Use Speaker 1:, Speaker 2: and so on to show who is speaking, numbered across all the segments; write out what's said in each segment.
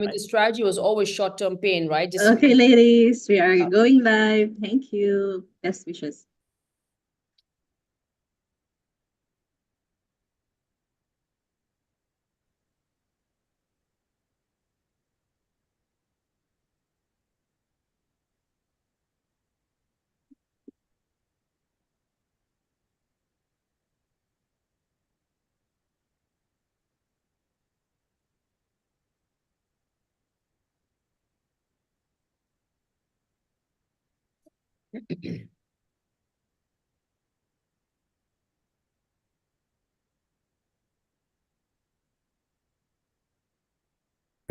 Speaker 1: I mean, the strategy was always short-term pain, right? Just
Speaker 2: Okay, ladies, we are going live. Thank you. Best wishes.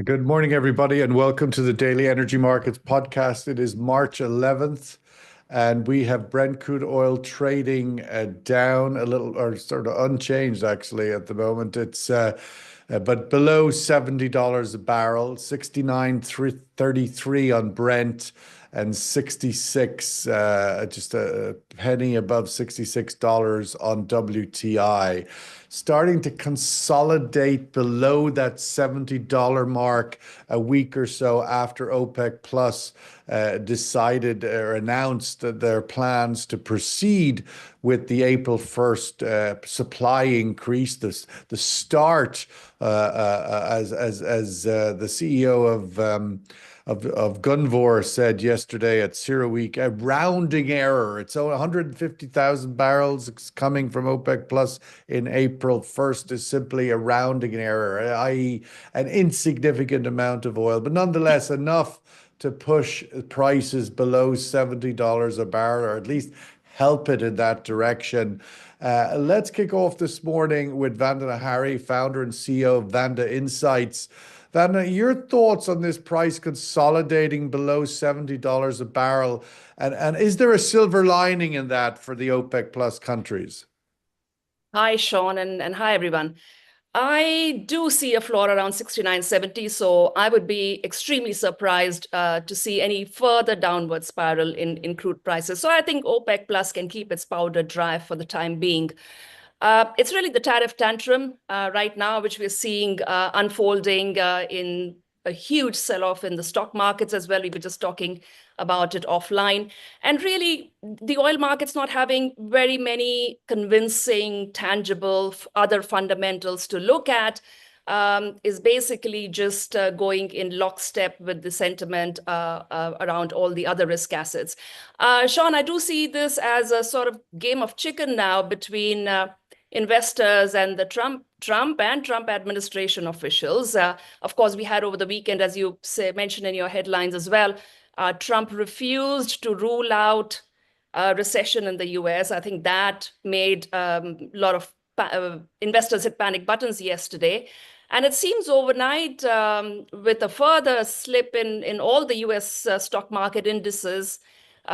Speaker 3: Good morning, everybody, and welcome to the Daily Energy Markets podcast. It is March 11th, and we have Brent crude oil trading down a little, or sort of unchanged actually at the moment. It's but below $70 a barrel, 69.33 on Brent, and 66, just a penny above $66 on WTI. Starting to consolidate below that $70 mark a week or so after OPEC Plus decided or announced that their plans to proceed with the April 1st supply increase, the start as the CEO of Gunvor said yesterday at CERAWeek, a rounding error. It's 150,000 barrels coming from OPEC Plus in April 1st is simply a rounding error, i.e. an insignificant amount of oil, but nonetheless enough to push prices below $70 a barrel, or at least help it in that direction. Let's kick off this morning with Vandana Hari, founder and CEO of Vanda Insights. Vandana, your thoughts on this price consolidating below $70 a barrel, and is there a silver lining in that for the OPEC Plus countries?
Speaker 4: Hi, Sean, and hi, everyone. I do see a floor around 69.70, so I would be extremely surprised to see any further downward spiral in crude prices. So I think OPEC Plus can keep its powder dry for the time being. It's really the tariff tantrum right now, which we're seeing unfolding in a huge sell-off in the stock markets as well. We were just talking about it offline. And really, the oil market's not having very many convincing, tangible other fundamentals to look at. Is basically just going in lockstep with the sentiment around all the other risk assets. Sean, I do see this as a sort of game of chicken now between investors and the Trump administration officials. Of course, we had over the weekend, as you mentioned in your headlines as well, Trump refused to rule out a recession in the US. I think that made a lot of investors hit panic buttons yesterday. And it seems overnight, with a further slip in all the US stock market indices,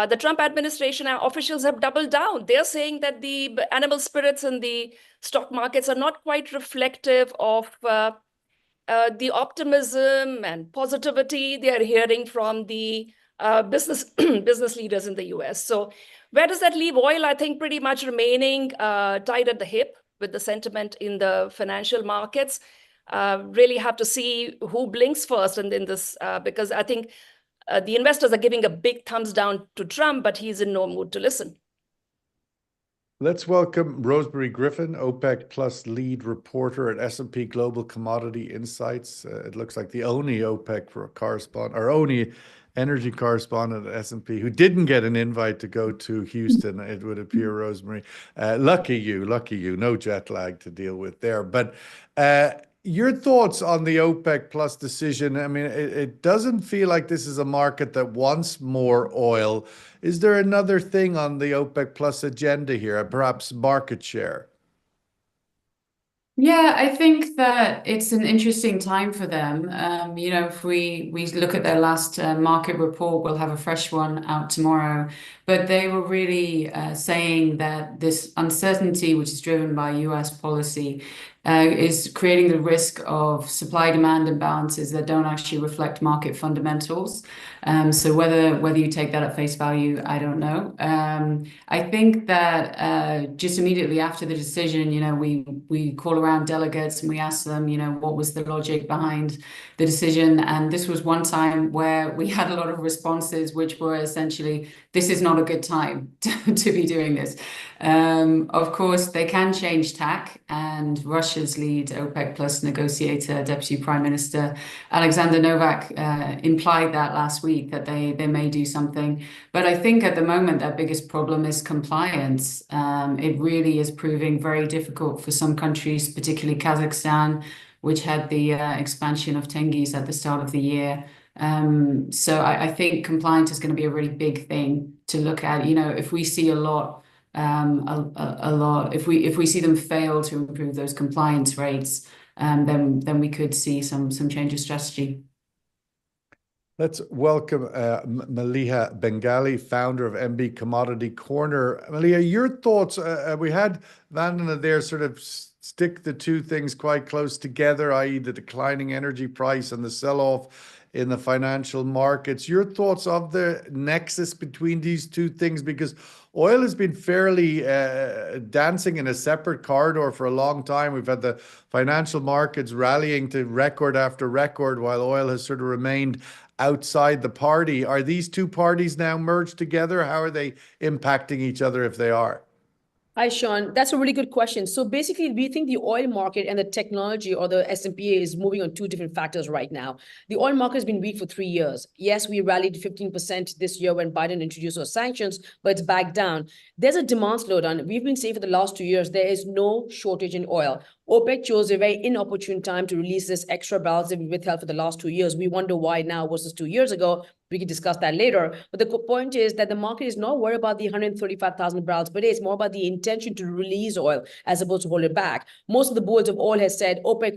Speaker 4: the Trump administration officials have doubled down. They're saying that the animal spirits in the stock markets are not quite reflective of the optimism and positivity they're hearing from the business leaders in the US. So where does that leave oil? I think pretty much remaining tied at the hip with the sentiment in the financial markets. Really have to see who blinks first in this, because I think the investors are giving a big thumbs down to Trump, but he's in no mood to listen.
Speaker 3: Let's welcome Rosemary Griffin, OPEC Plus lead reporter at S&P Global Commodity Insights. It looks like the only OPEC correspondent, or only energy correspondent at S&P who didn't get an invite to go to Houston, it would appear, Rosemary. Lucky you, no jet lag to deal with there. But your thoughts on the OPEC Plus decision? I mean, it doesn't feel like this is a market that wants more oil. Is there another thing on the OPEC Plus agenda here, perhaps market share?
Speaker 5: Yeah, I think that it's an interesting time for them. If we look at their last market report, we'll have a fresh one out tomorrow. but they were really saying that this uncertainty, which is driven by US policy, is creating the risk of supply-demand imbalances that don't actually reflect market fundamentals. So whether you take that at face value, I don't know. I think that just immediately after the decision, we call around delegates and we ask them, what was the logic behind the decision? And this was one time where we had a lot of responses, which were essentially, this is not a good time to be doing this. Of course, they can change tack, and Russia's lead OPEC Plus negotiator, Deputy Prime Minister Alexander Novak, implied that last week that they may do something. But I think at the moment their biggest problem is compliance. It really is proving very difficult for some countries, particularly Kazakhstan, which had the expansion of Tengiz at the start of the year. So I think compliance is going to be a really big thing to look at. If we see a lot, if we see them fail to improve those compliance rates, then we could see some change of strategy.
Speaker 3: Let's welcome Maliha Bengali, founder of MB Commodity Corner. Maliha, your thoughts? We had Vandana there sort of stick the two things quite close together, i.e. the declining energy price and the sell-off in the financial markets. Your thoughts of the nexus between these two things? Because oil has been fairly dancing in a separate corridor for a long time. We've had the financial markets rallying to record after record, while oil has sort of remained outside the party. Are these two parties now merged together? How are they impacting each other if they are?
Speaker 1: Hi, Sean. That's a really good question. So basically, we think the oil market and the technology or the S&P is moving on two different factors right now. The oil market has been weak for 3 years. Yes, we rallied 15% this year when Biden introduced those sanctions, but it's back down. There's a demand slowdown. We've been saying for the last 2 years, there is no shortage in oil. OPEC chose a very inopportune time to release this extra barrels that we withheld for the last 2 years. We wonder why now versus 2 years ago. We can discuss that later. But the point is that the market is not worried about the 135,000 barrels per day. It's more about the intention to release oil as opposed to hold it back. Most of the bulls of oil has said OPEC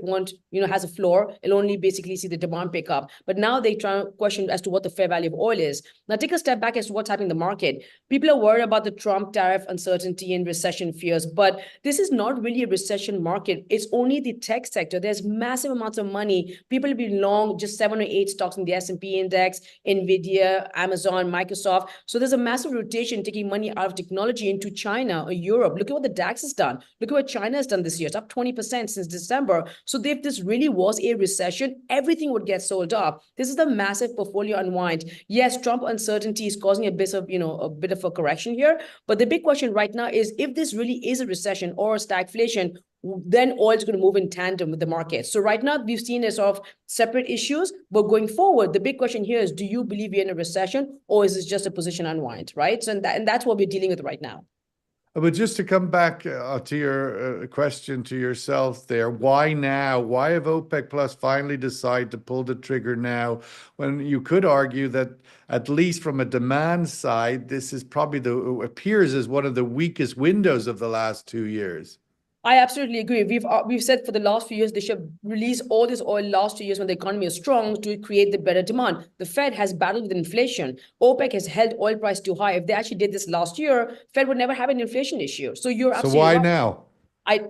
Speaker 1: has a floor. It'll only basically see the demand pick up. But now they try to question as to what the fair value of oil is. Now take a step back as to what's happening in the market. People are worried about the Trump tariff uncertainty and recession fears, but this is not really a recession market. It's only the tech sector. There's massive amounts of money. People have been long just 7 or 8 stocks in the S&P index, NVIDIA, Amazon, Microsoft. So there's a massive rotation taking money out of technology into China or Europe. Look at what the DAX has done. Look at what China has done this year. It's up 20% since December. So if this really was a recession, everything would get sold up. This is the massive portfolio unwind. Yes, Trump uncertainty is causing a bit of a correction here. But the big question right now is if this really is a recession or a stagflation, then oil is going to move in tandem with the market. So right now we've seen a sort of separate issues, but going forward, the big question here is, do you believe we're in a recession or is this just a position unwind, right? So and that's what we're dealing with right now.
Speaker 3: But just to come back to your question to yourself there, why now? Why have OPEC Plus finally decided to pull the trigger now when you could argue that at least from a demand side, this is probably appears as one of the weakest windows of the last 2 years?
Speaker 1: I absolutely agree. We've said for the last few years, they should release all this oil last 2 years when the economy is strong to create the better demand. The Fed has battled with inflation. OPEC has held oil price too high. If they actually did this last year, Fed would never have an inflation issue. So you're absolutely
Speaker 3: why
Speaker 1: right.
Speaker 3: now?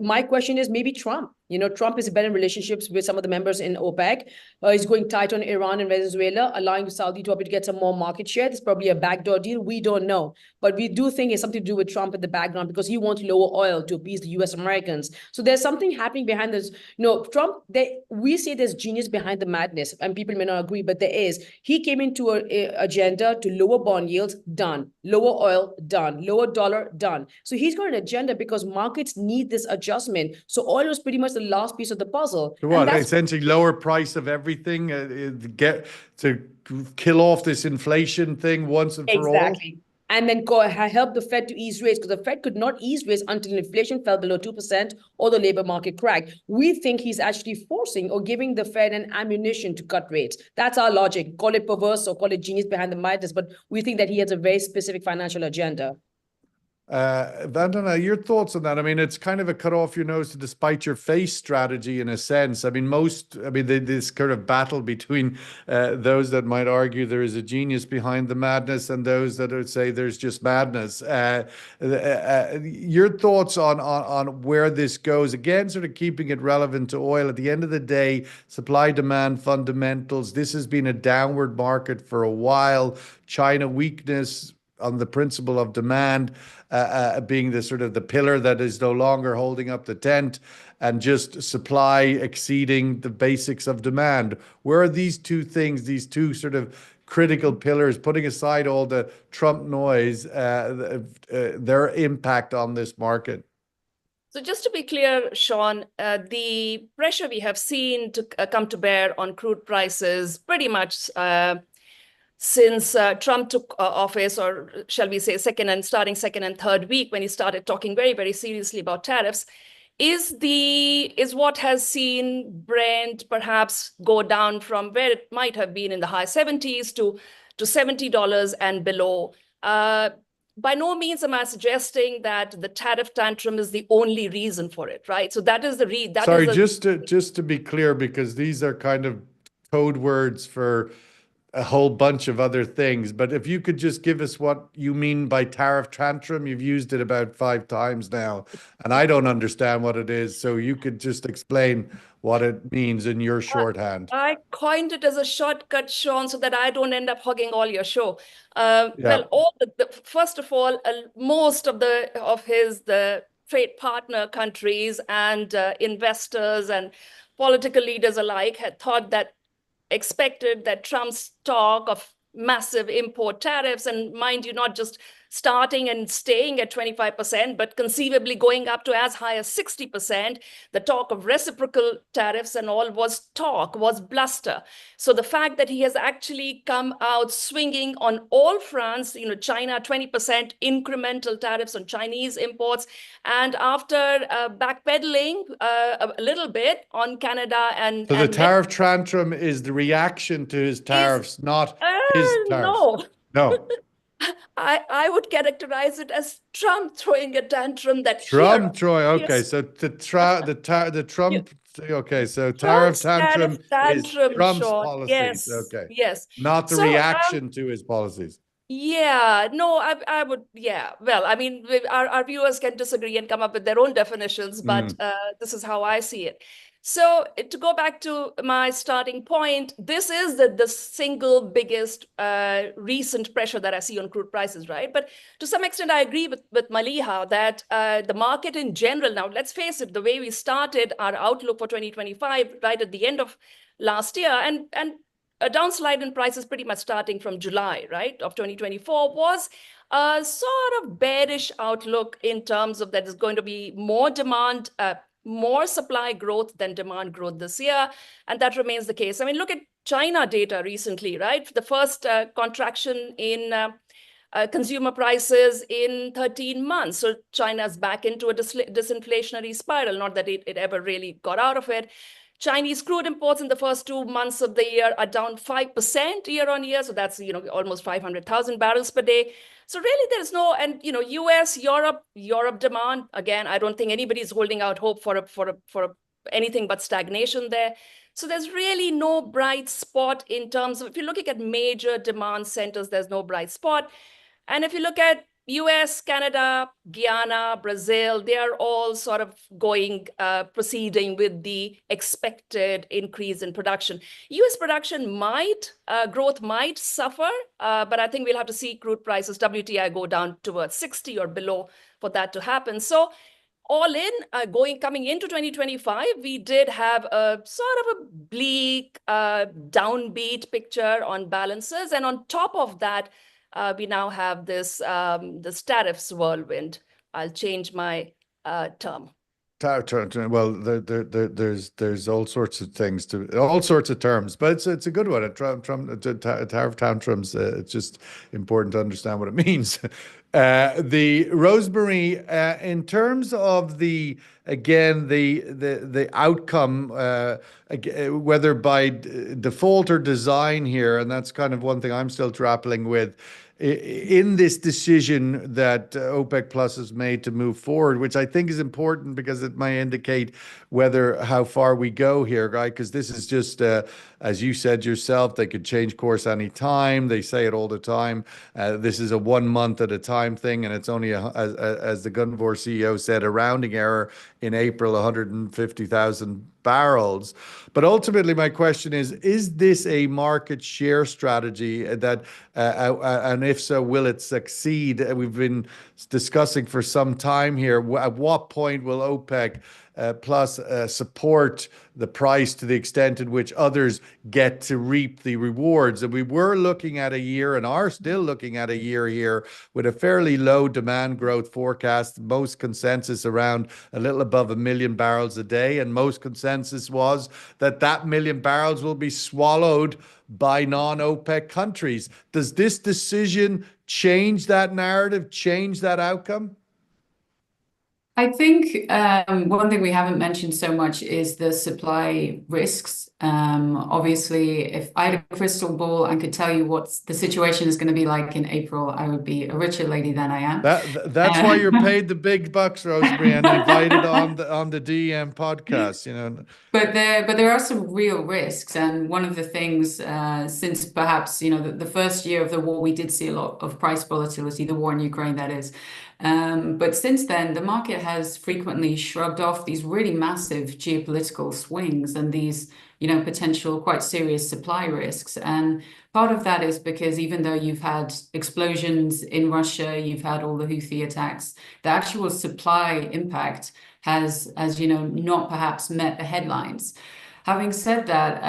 Speaker 1: My question is maybe Trump. Trump is better in relationships with some of the members in OPEC. He's going tight on Iran and Venezuela, allowing Saudi to get some more market share. There's probably a backdoor deal. We don't know. But we do think it's something to do with Trump in the background because he wants lower oil to appease the US Americans. So there's something happening behind this. Trump, we say there's genius behind the madness, and people may not agree, but there is. He came into an agenda to lower bond yields, done. Lower oil, done. Lower dollar, done. So he's got an agenda because markets need this adjustment. So oil was pretty much the last piece of the puzzle.
Speaker 3: So what, essentially lower price of everything, get to kill off this inflation thing once and for all?
Speaker 1: Exactly. And then help the Fed to ease rates, because the Fed could not ease rates until inflation fell below 2% or the labor market cracked. We think he's actually forcing or giving the Fed an ammunition to cut rates. That's our logic. Call it perverse or call it genius behind the madness, but we think that he has a very specific financial agenda.
Speaker 3: Vandana, your thoughts on that? I mean, it's kind of a cut off your nose to despite your face strategy in a sense. I mean, this kind of battle between those that might argue there is a genius behind the madness and those that would say there's just madness. Your thoughts on where this goes? Again, sort of keeping it relevant to oil. At the end of the day, supply demand fundamentals. This has been a downward market for a while. China weakness on the principle of demand being the sort of the pillar that is no longer holding up the tent, and just supply exceeding the basics of demand. Where are these two things, these two sort of critical pillars, putting aside all the Trump noise, their impact on this market?
Speaker 4: So just to be clear, Sean, the pressure we have seen to come to bear on crude prices pretty much since Trump took office, or shall we say starting second and third week, when he started talking very, very seriously about tariffs, is what has seen Brent perhaps go down from where it might have been in the high 70s to $70 and below. By no means am I suggesting that the tariff tantrum is the only reason for it, right? So that is the
Speaker 3: Sorry, just to be clear, because these are kind of code words for a whole bunch of other things. But if you could just give us what you mean by tariff tantrum. You've used it about 5 times now, and I don't understand what it is. So you could just explain what it means in your shorthand.
Speaker 4: I coined it as a shortcut, Sean, so that I don't end up hogging all your show.
Speaker 3: Yeah.
Speaker 4: Well, first of all, most of the trade partner countries and investors and political leaders alike had expected that Trump's talk of massive import tariffs, and mind you, not just starting and staying at 25%, but conceivably going up to as high as 60%. The talk of reciprocal tariffs and all was bluster. So the fact that he has actually come out swinging on all fronts, China, 20% incremental tariffs on Chinese imports, and after backpedaling a little bit on Canada and...
Speaker 3: So the tariff tantrum is the reaction to his tariffs, not his tariffs. No.
Speaker 4: I would characterize it as Trump throwing a tantrum.
Speaker 3: Okay, so the Trump. Okay, so tariff tantrum is Trump's policies.
Speaker 4: Yes,
Speaker 3: okay,
Speaker 4: yes,
Speaker 3: not the reaction to his policies.
Speaker 4: Yeah, no, I would. Yeah, well, I mean, our viewers can disagree and come up with their own definitions, but this is how I see it. So to go back to my starting point, this is the single biggest recent pressure that I see on crude prices, right? But to some extent, I agree with Maliha that the market in general, now let's face it, the way we started our outlook for 2025 right at the end of last year, and a downslide in prices pretty much starting from July, right, of 2024 was a sort of bearish outlook in terms of that there's going to be more demand, more supply growth than demand growth this year. And that remains the case. I mean, look at China data recently, right? The first contraction in consumer prices in 13 months. So China's back into a disinflationary spiral, not that it ever really got out of it. Chinese crude imports in the first 2 months of the year are down 5% year on year. So that's, almost 500,000 barrels per day. So really there's no, and, US, Europe demand, again, I don't think anybody's holding out hope for anything but stagnation there. So there's really no bright spot in terms of, if you're looking at major demand centers, there's no bright spot. And if you look at US, Canada, Guyana, Brazil, they are all sort of proceeding with the expected increase in production. US production growth might suffer, but I think we'll have to see crude prices, WTI, go down towards 60 or below for that to happen. So all in, coming into 2025, we did have a sort of a bleak, downbeat picture on balances. And on top of that, we now have this tariffs whirlwind. I'll change my term.
Speaker 3: Well, there's all sorts of things all sorts of terms, but it's a good one. Tariff tantrums. It's just important to understand what it means. The Rosemary, in terms of the outcome, whether by default or design here, and that's kind of one thing I'm still grappling with. in this decision that OPEC Plus has made to move forward, which I think is important because it might indicate how far we go here, right? Because this is just, as you said yourself, they could change course any time. They say it all the time. This is a 1 month at a time thing, and it's only, as the Gunvor CEO said, a rounding error in April, 150,000 barrels. But ultimately, my question is this a market share strategy that, and if so, will it succeed? We've been discussing for some time here. At what point will OPEC Plus support the price to the extent in which others get to reap the rewards? And we were looking at a year and are still looking at a year here with a fairly low demand growth forecast, most consensus around a little above 1 million barrels a day. And most consensus was that 1 million barrels will be swallowed by non-OPEC countries. Does this decision change that narrative, change that outcome?
Speaker 5: I think one thing we haven't mentioned so much is the supply risks. Obviously, if I had a crystal ball and could tell you what the situation is going to be like in April, I would be a richer lady than I am.
Speaker 3: That's why you're paid the big bucks, Rosemary, and invited on the DEM podcast, you know.
Speaker 5: But there are some real risks, and one of the things since perhaps the first year of the war, we did see a lot of price volatility, the war in Ukraine, that is. But since then, the market has frequently shrugged off these really massive geopolitical swings and these, potential quite serious supply risks. And part of that is because even though you've had explosions in Russia, you've had all the Houthi attacks, the actual supply impact has, as you know, not perhaps met the headlines. Having said that,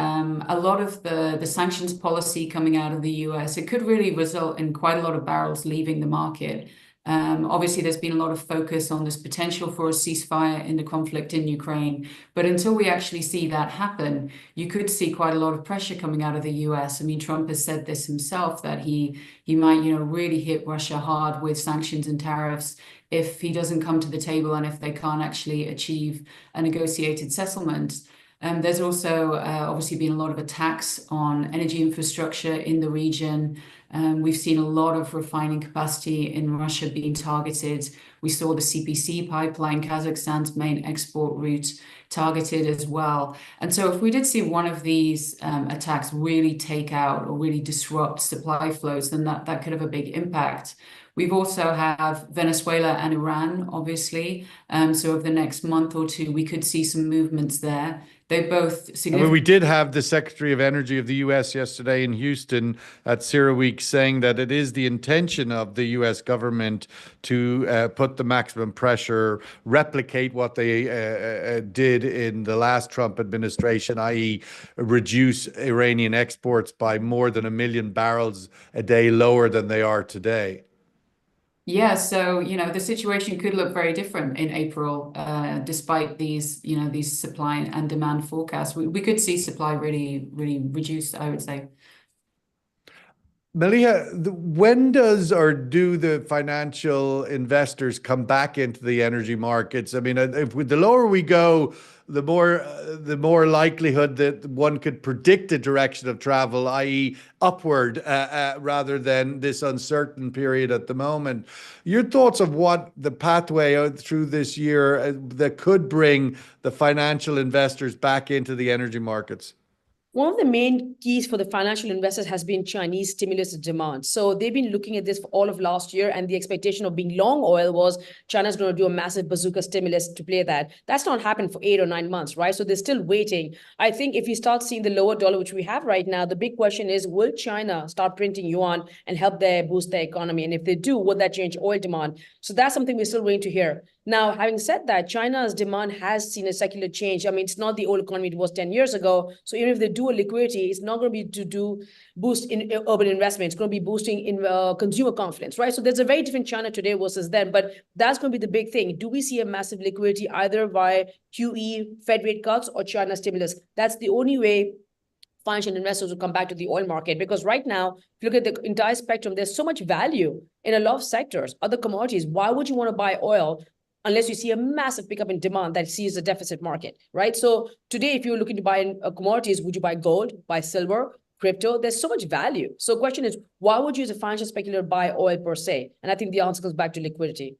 Speaker 5: a lot of the sanctions policy coming out of the US, it could really result in quite a lot of barrels leaving the market. Obviously, there's been a lot of focus on this potential for a ceasefire in the conflict in Ukraine. But until we actually see that happen, you could see quite a lot of pressure coming out of the US. I mean, Trump has said this himself, that he might, really hit Russia hard with sanctions and tariffs if he doesn't come to the table and if they can't actually achieve a negotiated settlement. There's also obviously been a lot of attacks on energy infrastructure in the region. We've seen a lot of refining capacity in Russia being targeted. We saw the CPC pipeline, Kazakhstan's main export route, targeted as well. And so if we did see one of these attacks really take out or really disrupt supply flows, then that could have a big impact. We've also have Venezuela and Iran, obviously. So over the next month or two, we could see some movements there. They both significant.
Speaker 3: We did have the Secretary of Energy of the U.S. yesterday in Houston at CERAWeek saying that it is the intention of the U.S. government to put the maximum pressure, replicate what they did in the last Trump administration, i.e. reduce Iranian exports by more than 1 million barrels a day lower than they are today.
Speaker 5: Yeah, so, the situation could look very different in April, despite these, these supply and demand forecasts. We could see supply really, really reduced, I would say.
Speaker 3: Maliha, when do the financial investors come back into the energy markets? I mean, if the lower we go, the more likelihood that one could predict a direction of travel, i.e. upward, rather than this uncertain period at the moment. Your thoughts of what the pathway through this year that could bring the financial investors back into the energy markets?
Speaker 1: One of the main keys for the financial investors has been Chinese stimulus demand. So they've been looking at this for all of last year, and the expectation of being long oil was China's going to do a massive bazooka stimulus to play that. That's not happened for 8 or 9 months, right? So they're still waiting. I think if you start seeing the lower dollar, which we have right now, the big question is, will China start printing yuan and help boost their economy? And if they do, will that change oil demand? So that's something we're still waiting to hear. Now, having said that, China's demand has seen a secular change. I mean, it's not the old economy it was 10 years ago. So even if they do a liquidity, it's not going to be to boost in urban investment. It's going to be boosting in consumer confidence, right? So there's a very different China today versus then. But that's going to be the big thing. Do we see a massive liquidity either by QE, Fed rate cuts, or China stimulus? That's the only way financial investors will come back to the oil market, because right now, if you look at the entire spectrum, there's so much value in a lot of sectors, other commodities. Why would you want to buy oil unless you see a massive pickup in demand that sees a deficit market, right? So today, if you're looking to buy commodities, would you buy gold, buy silver, crypto. There's so much value. So the question is, why would you as a financial speculator buy oil per se? And I think the answer goes back to liquidity.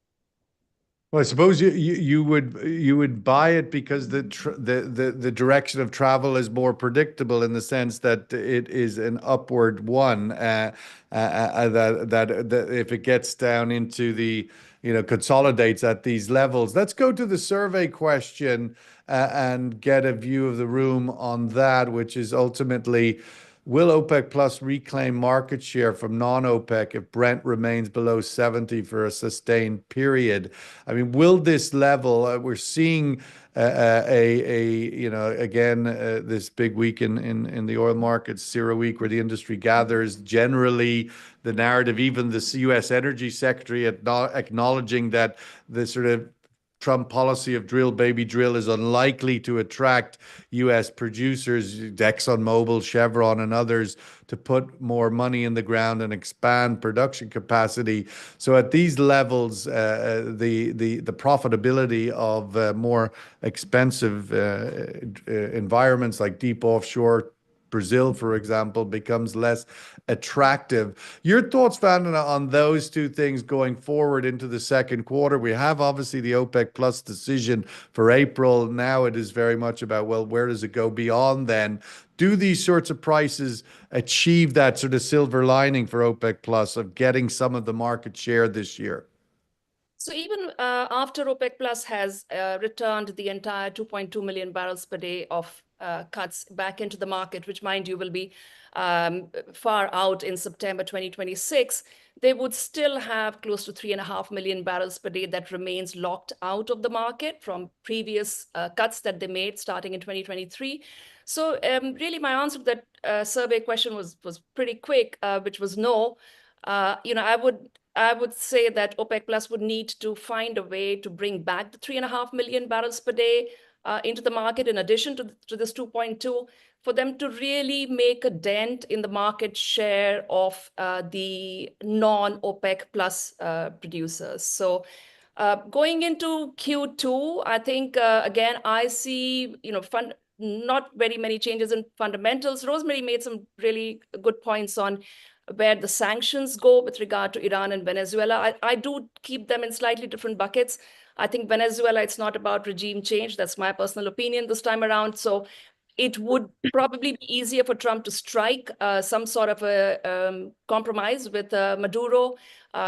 Speaker 3: Well, I suppose you would buy it because the direction of travel is more predictable in the sense that it is an upward one. That if it gets down into the consolidates at these levels. Let's go to the survey question and get a view of the room on that, which is ultimately, will OPEC Plus reclaim market share from non-OPEC if Brent remains below 70 for a sustained period? I mean, will this level, we're seeing again, this big week in the oil markets, CERA week, where the industry gathers, generally the narrative, even the US Energy Secretary acknowledging that the sort of Trump policy of drill, baby, drill is unlikely to attract U.S. producers, ExxonMobil, Chevron, and others, to put more money in the ground and expand production capacity. So at these levels, the profitability of more expensive environments like deep offshore Brazil, for example, becomes less attractive. Your thoughts, Vandana, on those two things going forward into the second quarter? We have obviously the OPEC Plus decision for April. Now it is very much about, well, where does it go beyond then? Do these sorts of prices achieve that sort of silver lining for OPEC Plus of getting some of the market share this year?
Speaker 4: So even after OPEC Plus has returned the entire 2.2 million barrels per day of cuts back into the market, which, mind you, will be far out in September 2026, they would still have close to 3.5 million barrels per day that remains locked out of the market from previous cuts that they made starting in 2023. So really my answer to that survey question was pretty quick, which was no. I would say that OPEC Plus would need to find a way to bring back the 3.5 million barrels per day into the market, in addition to this 2.2, for them to really make a dent in the market share of the non-OPEC Plus producers. So going into Q2, I think, again, I see, not very many changes in fundamentals. Rosemary made some really good points on where the sanctions go with regard to Iran and Venezuela. I do keep them in slightly different buckets. I think Venezuela, it's not about regime change. That's my personal opinion this time around. So it would probably be easier for Trump to strike some sort of a compromise with Maduro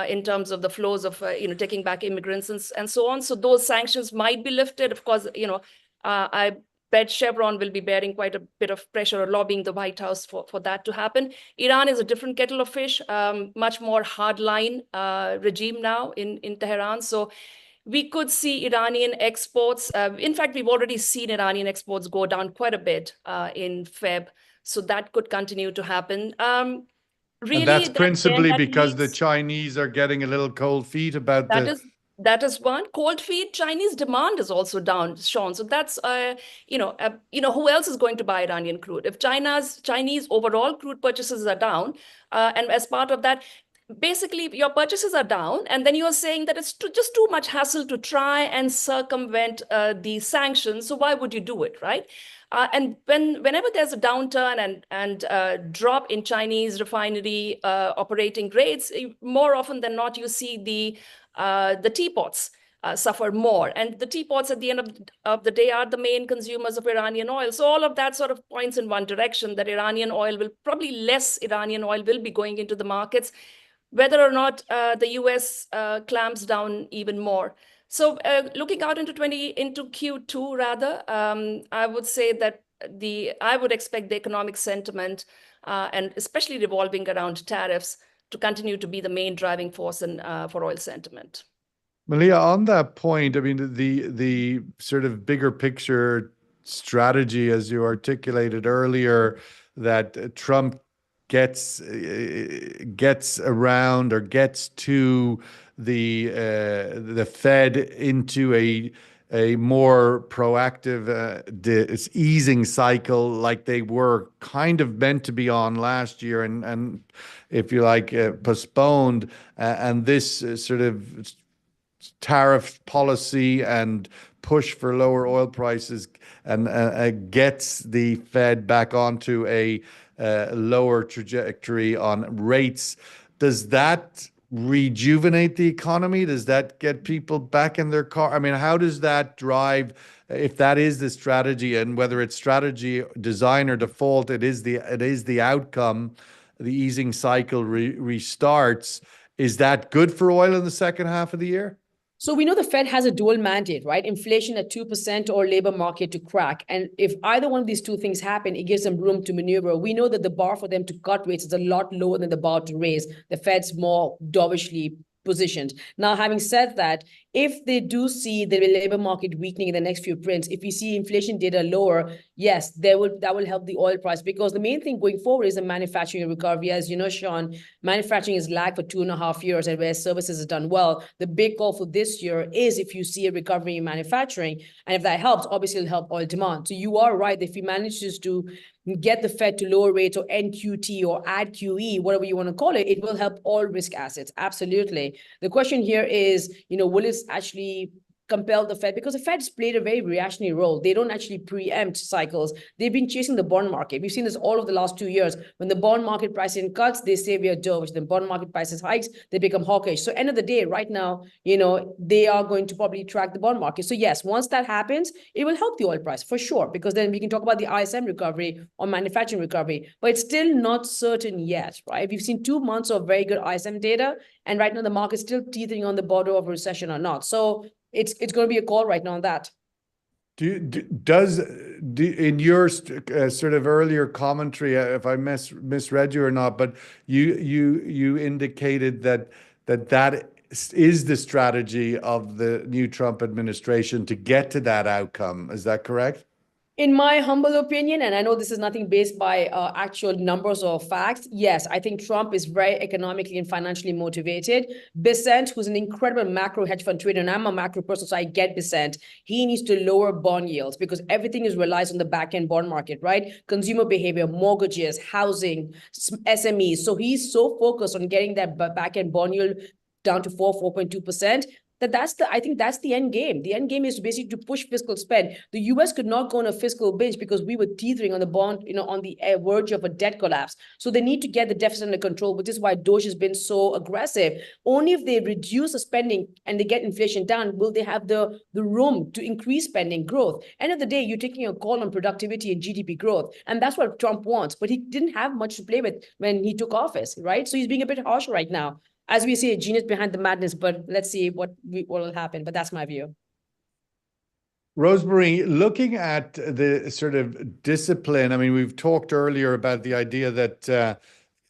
Speaker 4: in terms of the flows of, taking back immigrants and so on. So those sanctions might be lifted. Of course, I bet Chevron will be bearing quite a bit of pressure or lobbying the White House for that to happen. Iran is a different kettle of fish, much more hardline regime now in Tehran. So we could see Iranian exports. In fact, we've already seen Iranian exports go down quite a bit in Feb. So that could continue to happen. Really,
Speaker 3: and that's principally because the
Speaker 4: means
Speaker 3: Chinese are getting a little cold feet about
Speaker 4: that is one. Cold feet. Chinese demand is also down, Sean. So that's who else is going to buy Iranian crude? If Chinese overall crude purchases are down, and as part of that, basically your purchases are down, and then you're saying that it's just too much hassle to try and circumvent these sanctions. So why would you do it, right? And whenever there's a downturn and drop in Chinese refinery operating rates, more often than not, you see the teapots suffer more. And the teapots at the end of the day are the main consumers of Iranian oil. So all of that sort of points in one direction, that less Iranian oil will be going into the markets, whether or not the US clamps down even more. So looking out into Q2 rather, I would say that I would expect the economic sentiment and especially revolving around tariffs to continue to be the main driving force for oil sentiment.
Speaker 3: Malia, on that point, I mean, the sort of bigger picture strategy, as you articulated earlier, that Trump gets around or gets to the Fed into a more proactive easing cycle, like they were kind of meant to be on last year, and if you like, postponed, and this sort of tariff policy and push for lower oil prices and gets the Fed back onto a lower trajectory on rates. Does that rejuvenate the economy? Does that get people back in their car? I mean, how does that drive, if that is the strategy, and whether it's strategy, design, or default, it is the outcome, the easing cycle restarts. Is that good for oil in the second half of the year?
Speaker 1: So we know the Fed has a dual mandate, right? Inflation at 2% or labor market to crack. And if either one of these two things happen, it gives them room to maneuver. We know that the bar for them to cut rates is a lot lower than the bar to raise. The Fed's more dovishly positioned. Now, having said that, if they do see the labor market weakening in the next few prints, if we see inflation data lower, yes, that will help the oil price, because the main thing going forward is the manufacturing recovery. As you know, Sean, manufacturing is lagged for 2.5 years, and where services has done well. The big call for this year is if you see a recovery in manufacturing, and if that helps, obviously it'll help oil demand. So you are right, if he manages to get the Fed to lower rates or NQT or add QE, whatever you want to call it, it will help all risk assets. Absolutely. The question here is, will it actually compel the Fed? Because the Fed's played a very reactionary role. They don't actually preempt cycles. They've been chasing the bond market. We've seen this all of the last 2 years. When the bond market pricing cuts, they say we are dovish. The bond market prices hikes, they become hawkish. So end of the day, right now, they are going to probably track the bond market. So yes, once that happens, it will help the oil price for sure, because then we can talk about the ISM recovery or manufacturing recovery, but it's still not certain yet, right? We've seen 2 months of very good ISM data, and right now the market's still teetering on the border of a recession or not. So it's going to be a call right now on that.
Speaker 3: In your sort of earlier commentary, if I misread you or not, but you indicated that is the strategy of the new Trump administration to get to that outcome. Is that correct?
Speaker 1: In my humble opinion, and I know this is nothing based by actual numbers or facts, yes, I think Trump is very economically and financially motivated. Besant, who's an incredible macro hedge fund trader, and I'm a macro person, so I get Besant, he needs to lower bond yields because everything is relies on the back-end bond market, right? Consumer behavior, mortgages, housing, SMEs. So he's so focused on getting that back-end bond yield down to 4.2%. I think that's the end game. The end game is basically to push fiscal spend. The US could not go on a fiscal binge because we were teetering on the bond, on the verge of a debt collapse. So they need to get the deficit under control, which is why Doge has been so aggressive. Only if they reduce the spending and they get inflation down, will they have the room to increase spending growth. End of the day, you're taking a call on productivity and GDP growth. And that's what Trump wants. But he didn't have much to play with when he took office, right? So he's being a bit harsh right now. As we say, genius behind the madness, but let's see what will happen. But that's my view.
Speaker 3: Rosemary, looking at the sort of discipline, I mean, we've talked earlier about the idea that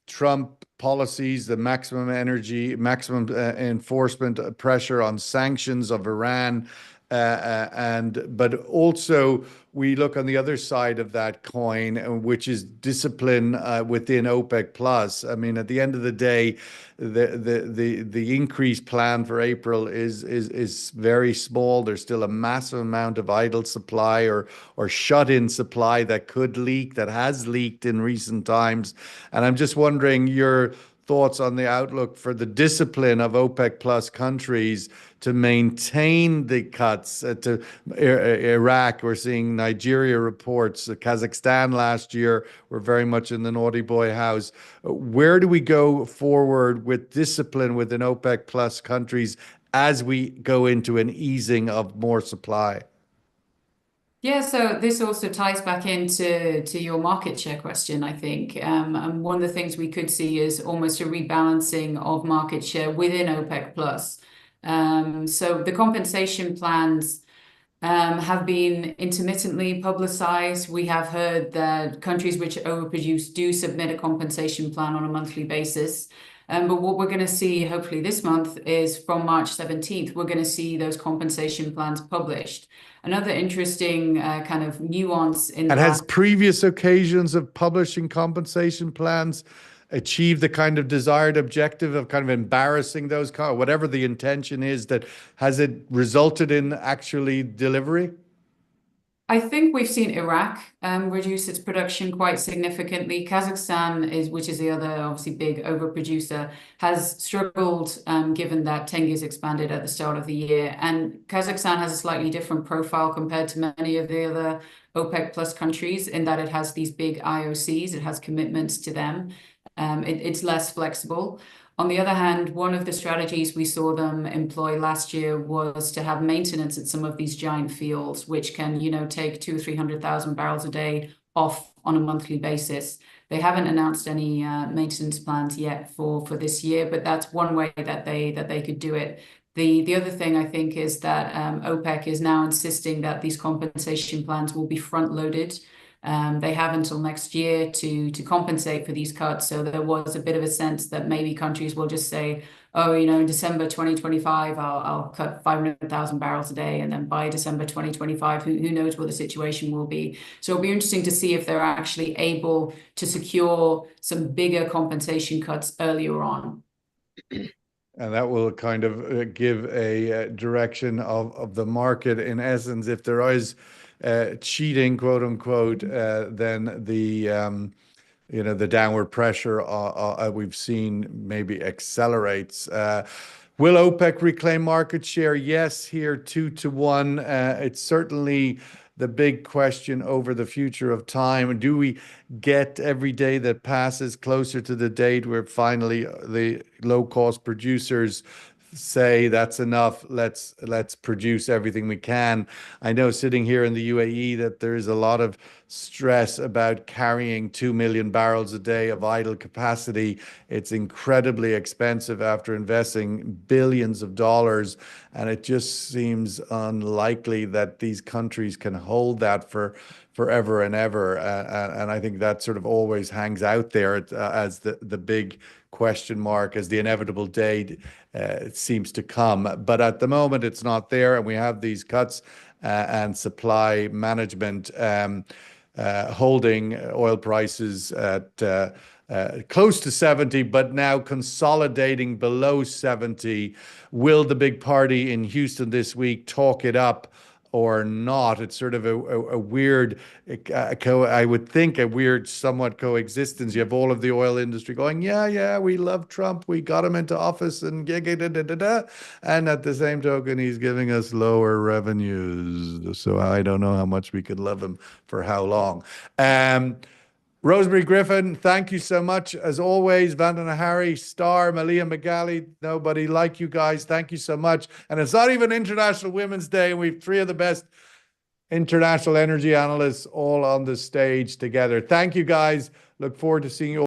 Speaker 3: Trump policies, the maximum enforcement pressure on sanctions of Iran, but also we look on the other side of that coin, which is discipline within OPEC Plus. I mean, at the end of the day, the increased plan for April is very small. There's still a massive amount of idle supply or shut-in supply that could leak, that has leaked in recent times. And I'm just wondering your thoughts on the outlook for the discipline of OPEC Plus countries to maintain the cuts to Iraq. We're seeing Nigeria reports. Kazakhstan last year were very much in the naughty boy house. Where do we go forward with discipline within OPEC Plus countries as we go into an easing of more supply?
Speaker 5: Yeah, so this also ties back into your market share question, I think. And one of the things we could see is almost a rebalancing of market share within OPEC Plus. So the compensation plans have been intermittently publicized. We have heard that countries which overproduce do submit a compensation plan on a monthly basis. But what we're going to see hopefully this month is from March 17th, we're going to see those compensation plans published. Another interesting kind of nuance in that.
Speaker 3: And has previous occasions of publishing compensation plans achieved the kind of desired objective of kind of embarrassing those, whatever the intention is, that has it resulted in actually delivery?
Speaker 5: I think we've seen Iraq reduce its production quite significantly. Kazakhstan, which is the other obviously big overproducer, has struggled given that Tengiz expanded at the start of the year. And Kazakhstan has a slightly different profile compared to many of the other OPEC plus countries in that it has these big IOCs, it has commitments to them. It's less flexible. On the other hand, one of the strategies we saw them employ last year was to have maintenance at some of these giant fields, which can, take 200,000 or 300,000 barrels a day off on a monthly basis. They haven't announced any maintenance plans yet for this year, but that's one way that they could do it. The other thing I think is that OPEC is now insisting that these compensation plans will be front loaded. They have until next year to compensate for these cuts. So there was a bit of a sense that maybe countries will just say, oh, in December 2025, I'll cut 500,000 barrels a day. And then by December 2025, who knows what the situation will be. So it'll be interesting to see if they're actually able to secure some bigger compensation cuts earlier on.
Speaker 3: And that will kind of give a direction of the market. In essence, if there is cheating, quote unquote, then the downward pressure we've seen maybe accelerates. Will OPEC reclaim market share? Yes, here 2-1. It's certainly the big question over the future of time. Do we get every day that passes closer to the date where finally the low-cost producers say that's enough, let's produce everything we can? I know sitting here in the UAE that there is a lot of stress about carrying 2 million barrels a day of idle capacity. It's incredibly expensive after investing billions of dollars, and it just seems unlikely that these countries can hold that for forever and ever. And I think that sort of always hangs out there as the big question mark, as the inevitable day it seems to come. But at the moment, it's not there, and we have these cuts and supply management holding oil prices at close to 70, but now consolidating below 70. Will the big party in Houston this week talk it up or not? It's sort of a weird, I would think a weird somewhat coexistence. You have all of the oil industry going, yeah, we love Trump, we got him into office, and and at the same token, he's giving us lower revenues. So I don't know how much we could love him for how long. Rosemary Griffin, thank you so much. As always, Vandana Hari, Star, Malia Magali, nobody like you guys. Thank you so much. And it's not even International Women's Day, and we've three of the best international energy analysts all on the stage together. Thank you, guys. Look forward to seeing you all.